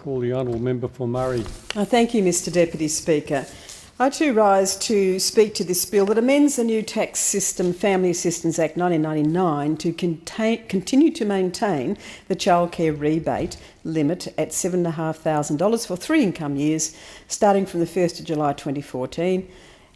call the honourable member for Murray. Thank you, Mr Deputy Speaker. I too rise to speak to this bill that amends the new tax system, Family Assistance Act 1999, to continue to maintain the childcare rebate limit at $7,500 for 3 income years, starting from the 1st of July 2014,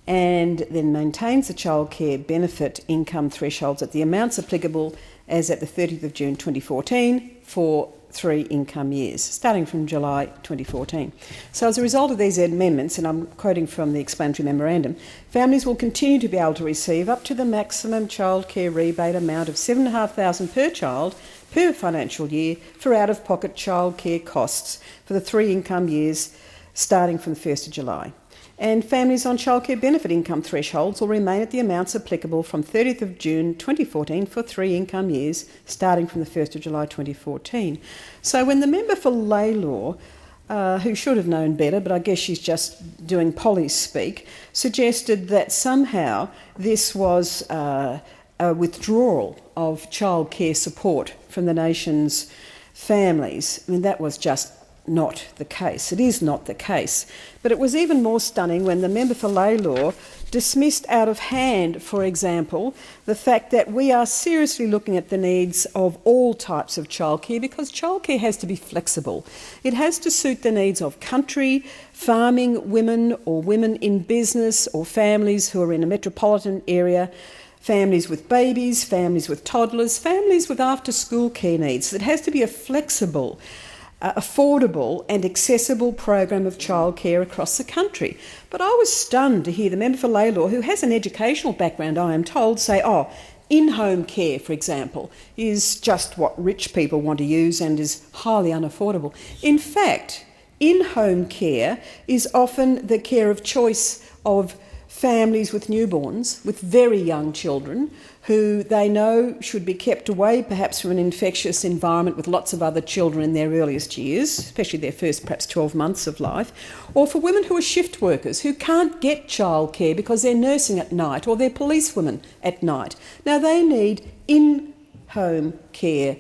and then maintains the childcare benefit income thresholds at the amounts applicable as at the 30th of June 2014 for 3 income years, starting from July 2014. So as a result of these amendments, and I'm quoting from the explanatory memorandum, families will continue to be able to receive up to the maximum childcare rebate amount of $7,500 per child per financial year for out-of-pocket childcare costs for the 3 income years starting from the 1st of July. And families on childcare benefit income thresholds will remain at the amounts applicable from 30th of June 2014 for 3 income years, starting from the 1st of July 2014. So when the member for Laylaw, who should have known better, but I guess she's just doing police speak, suggested that somehow this was a withdrawal of childcare support from the nation's families, I mean, that was just not the case. It is not the case. But it was even more stunning when the member for Laylaw dismissed out of hand, for example, the fact that we are seriously looking at the needs of all types of childcare, because childcare has to be flexible. It has to suit the needs of country, farming women or women in business or families who are in a metropolitan area, families with babies, families with toddlers, families with after-school care needs. It has to be a flexible, affordable and accessible program of childcare across the country. But I was stunned to hear the member for Laylaw, who has an educational background, I am told, say, in-home care, for example, is just what rich people want to use and is highly unaffordable. In fact, in-home care is often the care of choice of families with newborns, with very young children, who they know should be kept away perhaps from an infectious environment with lots of other children in their earliest years, especially their first perhaps 12 months of life, or for women who are shift workers who can't get childcare because they're nursing at night or they're policewomen at night. Now they need in-home care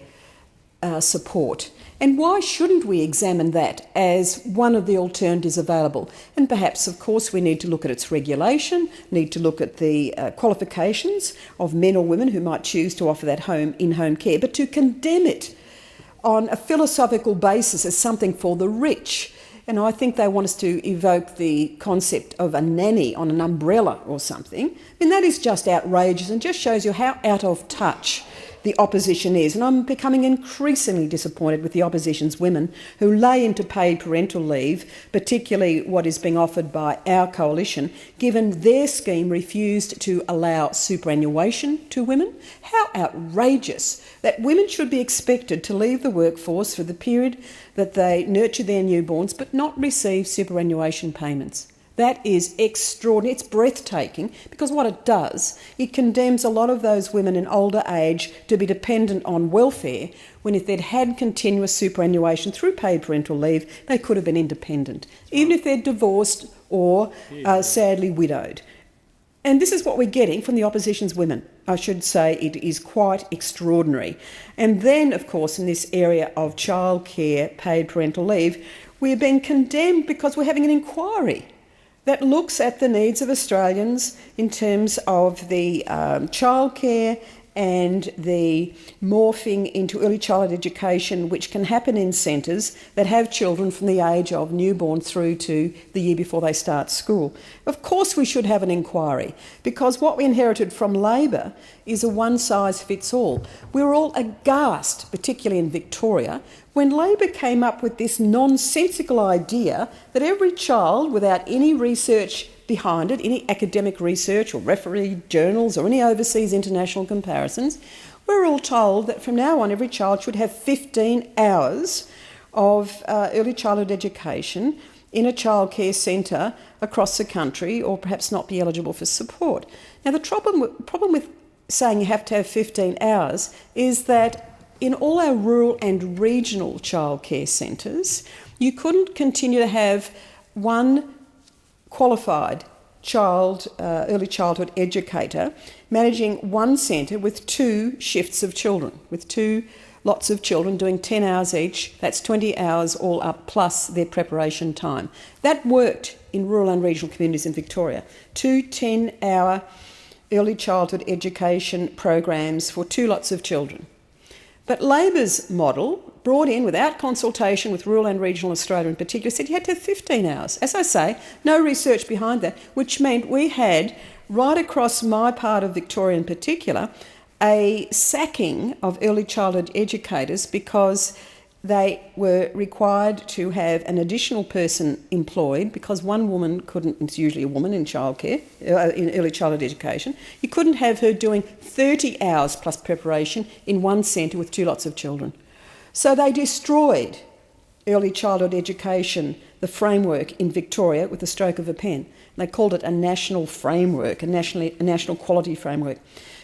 support. And why shouldn't we examine that as one of the alternatives available? And perhaps, of course, we need to look at its regulation, need to look at the qualifications of men or women who might choose to offer that in-home care. But to condemn it on a philosophical basis as something for the rich, and I think they want us to evoke the concept of a nanny on an umbrella or something, I mean, that is just outrageous and just shows you how out of touch the opposition is. And I'm becoming increasingly disappointed with the opposition's women who lay into paid parental leave, particularly what is being offered by our coalition, given their scheme refused to allow superannuation to women. How outrageous that women should be expected to leave the workforce for the period that they nurture their newborns but not receive superannuation payments. That is extraordinary. It's breathtaking, because what it does, it condemns a lot of those women in older age to be dependent on welfare, when if they'd had continuous superannuation through paid parental leave, they could have been independent, even if they're divorced or sadly widowed. And this is what we're getting from the opposition's women. I should say it is quite extraordinary. And then, of course, in this area of childcare, paid parental leave, we're being condemned because we're having an inquiry that looks at the needs of Australians in terms of the childcare and the morphing into early childhood education, which can happen in centres that have children from the age of newborn through to the year before they start school. Of course we should have an inquiry, because what we inherited from Labor is a one-size-fits-all. We were all aghast, particularly in Victoria, when Labor came up with this nonsensical idea that every child, without any research behind it, any academic research or referee journals or any overseas international comparisons, we're all told that from now on every child should have 15 hours of early childhood education in a childcare centre across the country, or perhaps not be eligible for support. Now the problem with saying you have to have 15 hours is that in all our rural and regional childcare centres, you couldn't continue to have one qualified early childhood educator managing one centre with 2 shifts of children, with 2 lots of children doing 10 hours each. That's 20 hours all up plus their preparation time. That worked in rural and regional communities in Victoria. 2 10-hour early childhood education programs for 2 lots of children. But Labor's model, brought in without consultation with rural and regional Australia in particular, said you had to have 15 hours. As I say, no research behind that, which meant we had, right across my part of Victoria in particular, a sacking of early childhood educators because they were required to have an additional person employed because one woman couldn't, it's usually a woman in childcare, in early childhood education, you couldn't have her doing 30 hours plus preparation in one centre with 2 lots of children. So they destroyed early childhood education, the framework in Victoria, with the stroke of a pen. They called it a national framework, a national quality framework.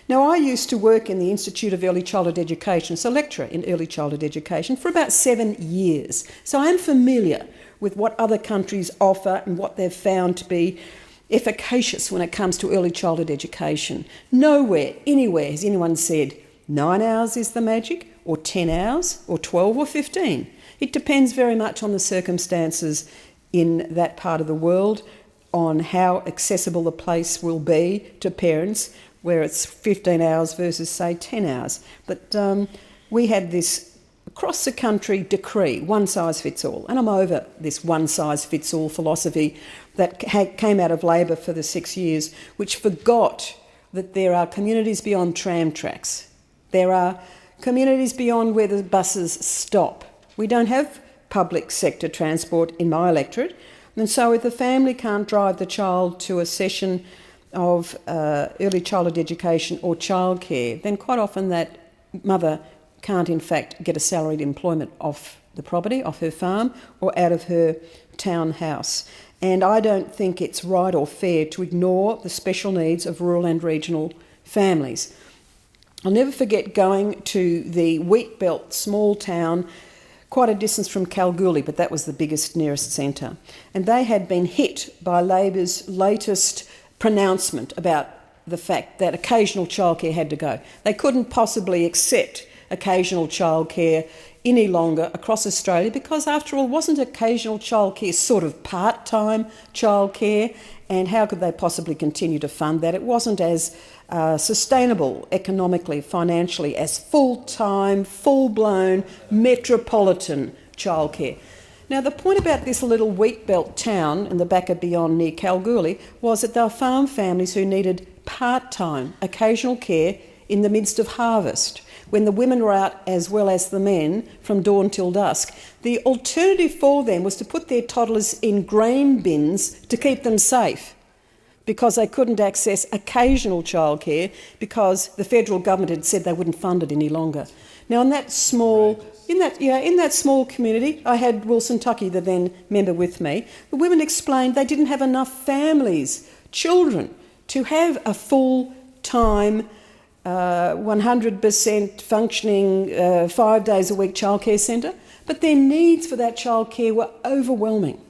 Now, I used to work in the Institute of Early Childhood Education, as a lecturer in early childhood education, for about 7 years. So I'm familiar with what other countries offer and what they've found to be efficacious when it comes to early childhood education. Nowhere, anywhere has anyone said 9 hours is the magic, or 10 hours, or 12 or 15. It depends very much on the circumstances in that part of the world, on how accessible the place will be to parents, where it's 15 hours versus, say, 10 hours. But we had this across the country decree, one size fits all. And I'm over this one size fits all philosophy that came out of Labor for the 6 years, which forgot that there are communities beyond tram tracks. There are communities beyond where the buses stop. We don't have public sector transport in my electorate. And so if the family can't drive the child to a session of early childhood education or childcare, then quite often that mother can't in fact get a salaried employment off the property, off her farm or out of her townhouse. And I don't think it's right or fair to ignore the special needs of rural and regional families. I'll never forget going to the wheat belt small town, quite a distance from Kalgoorlie, but that was the biggest, nearest centre. And they had been hit by Labor's latest pronouncement about the fact that occasional childcare had to go. They couldn't possibly accept occasional childcare any longer across Australia because, after all, wasn't occasional childcare sort of part-time childcare? And how could they possibly continue to fund that? It wasn't as sustainable economically, financially, as full-time, full-blown, metropolitan childcare. Now, the point about this little wheat belt town in the back of beyond near Kalgoorlie was that they were farm families who needed part-time, occasional care in the midst of harvest, when the women were out as well as the men from dawn till dusk. The alternative for them was to put their toddlers in grain bins to keep them safe, because they couldn't access occasional childcare because the federal government had said they wouldn't fund it any longer. Now, in that small community, I had Wilson Tucky, the then member, with me. The women explained they didn't have enough families, children, to have a full-time, 100% functioning 5 days a week childcare centre, but their needs for that childcare were overwhelming.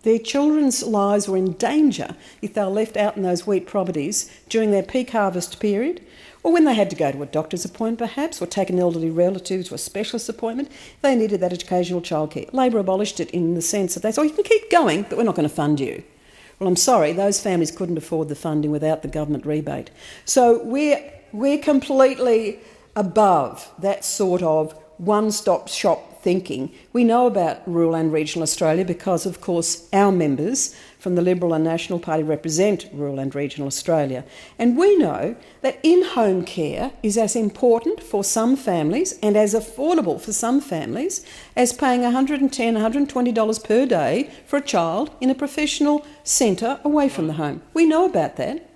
Their children's lives were in danger if they were left out in those wheat properties during their peak harvest period, or when they had to go to a doctor's appointment perhaps, or take an elderly relative to a specialist appointment. They needed that occasional childcare. Labor abolished it in the sense that they said, oh, you can keep going, but we're not going to fund you. Well, I'm sorry, those families couldn't afford the funding without the government rebate. So we're completely above that sort of one-stop shop thinking. We know about rural and regional Australia because, of course, our members from the Liberal and National Party represent rural and regional Australia. And we know that in-home care is as important for some families and as affordable for some families as paying $110, $120 per day for a child in a professional centre away from the home. We know about that.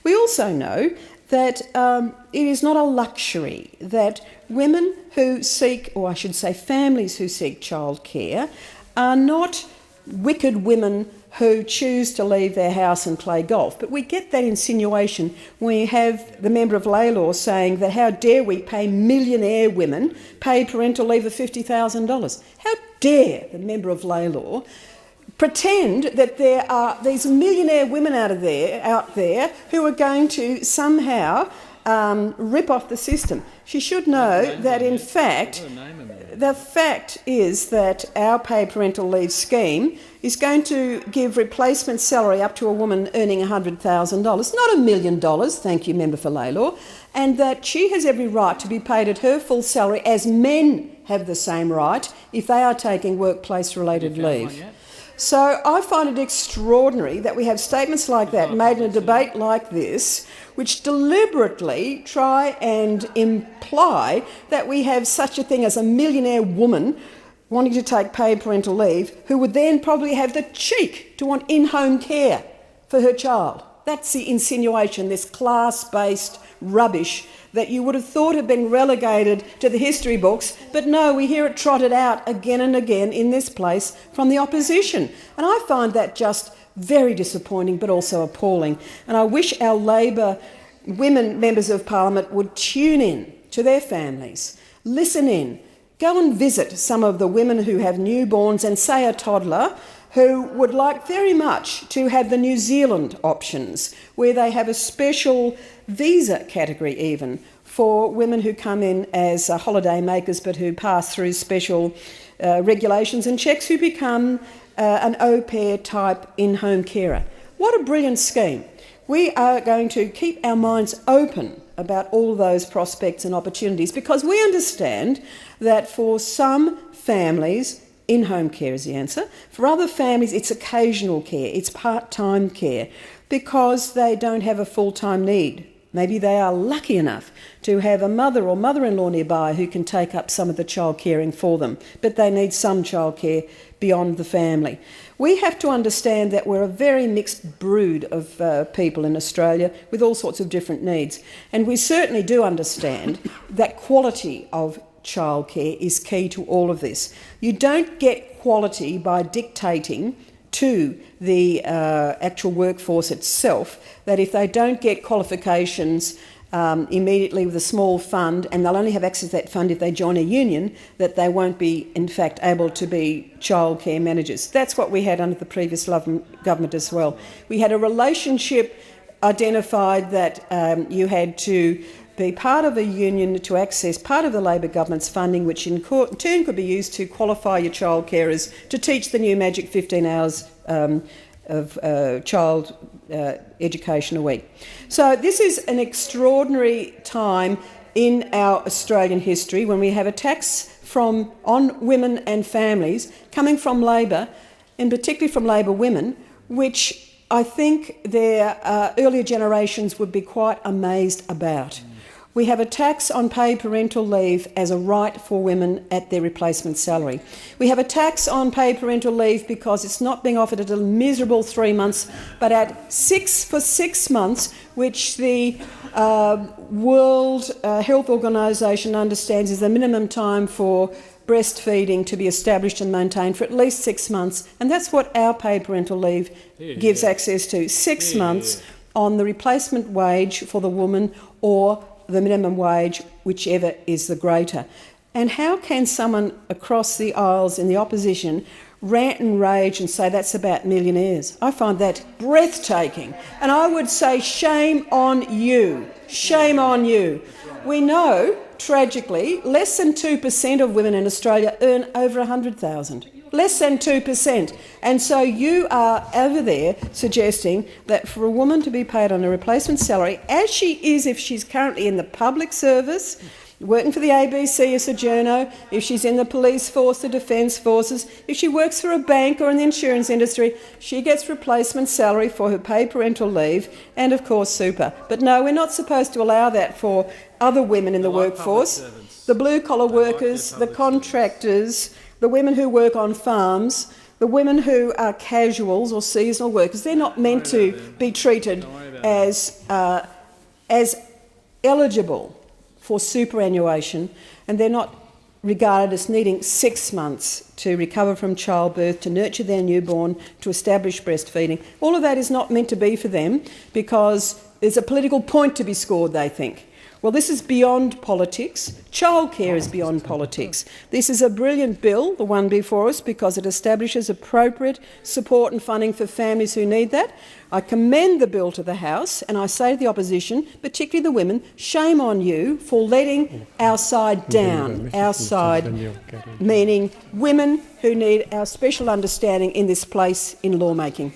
We also know that it is not a luxury that women who seek, or I should say families who seek childcare, are not wicked women who choose to leave their house and play golf. But we get that insinuation when we have the member of Laylaw saying that how dare we pay millionaire women paid parental leave of $50,000. How dare the member of Laylaw pretend that there are these millionaire women out there who are going to somehow rip off the system. She should know that, in fact, the fact is that our paid parental leave scheme is going to give replacement salary up to a woman earning $100,000, not $1 million, thank you, Member for Laylaw, and that she has every right to be paid at her full salary, as men have the same right if they are taking workplace-related leave. So I find it extraordinary that we have statements like that made in a debate like this, which deliberately try and imply that we have such a thing as a millionaire woman wanting to take paid parental leave who would then probably have the cheek to want in-home care for her child. That's the insinuation, this class-based rubbish that you would have thought had been relegated to the history books, but no, we hear it trotted out again and again in this place from the opposition. And I find that just very disappointing, but also appalling. And I wish our Labor women members of Parliament would tune in to their families, listen in, go and visit some of the women who have newborns and, say, a toddler, who would like very much to have the New Zealand options, where they have a special visa category even for women who come in as holiday makers but who pass through special regulations and checks, who become an au pair type in-home carer. What a brilliant scheme. We are going to keep our minds open about all those prospects and opportunities, because we understand that for some families, in-home care is the answer. For other families, it's occasional care, it's part-time care, because they don't have a full-time need. Maybe they are lucky enough to have a mother or mother-in-law nearby who can take up some of the child caring for them, but they need some child care beyond the family. We have to understand that we're a very mixed brood of people in Australia with all sorts of different needs. And we certainly do understand that quality of childcare is key to all of this. You don't get quality by dictating to the actual workforce itself that if they don't get qualifications immediately with a small fund, and they'll only have access to that fund if they join a union, that they won't be, in fact, able to be childcare managers. That's what we had under the previous government as well. We had a relationship identified that you had to be part of a union to access part of the Labor government's funding, which in turn could be used to qualify your child carers to teach the new magic 15 hours of child education a week. So this is an extraordinary time in our Australian history when we have a tax on women and families coming from Labor, and particularly from Labor women, which I think their earlier generations would be quite amazed about. We have a tax on paid parental leave as a right for women at their replacement salary. We have a tax on paid parental leave because it's not being offered at a miserable 3 months, but at 6 months, which the World Health Organisation understands is the minimum time for breastfeeding to be established and maintained for at least 6 months. And that's what our paid parental leave gives access to, 6 months on the replacement wage for the woman or the minimum wage, whichever is the greater. And how can someone across the aisles in the opposition rant and rage and say that's about millionaires? I find that breathtaking. And I would say shame on you. Shame on you. We know, tragically, less than 2% of women in Australia earn over $100,000. Less than 2%. And so you are over there suggesting that for a woman to be paid on a replacement salary, as she is if she's currently in the public service, working for the ABC as a journo, if she's in the police force, the defence forces, if she works for a bank or in the insurance industry, she gets replacement salary for her paid parental leave and, of course, super. But no, we're not supposed to allow that for other women in the workforce. The blue-collar workers, the contractors, the women who work on farms, the women who are casuals or seasonal workers, they're not meant to be treated as eligible for superannuation, and they're not regarded as needing 6 months to recover from childbirth, to nurture their newborn, to establish breastfeeding. All of that is not meant to be for them because there's a political point to be scored, they think. Well, this is beyond politics. Childcare is beyond politics. This is a brilliant bill, the one before us, because it establishes appropriate support and funding for families who need that. I commend the bill to the House, and I say to the opposition, particularly the women, shame on you for letting our side down. Our side meaning women who need our special understanding in this place in lawmaking.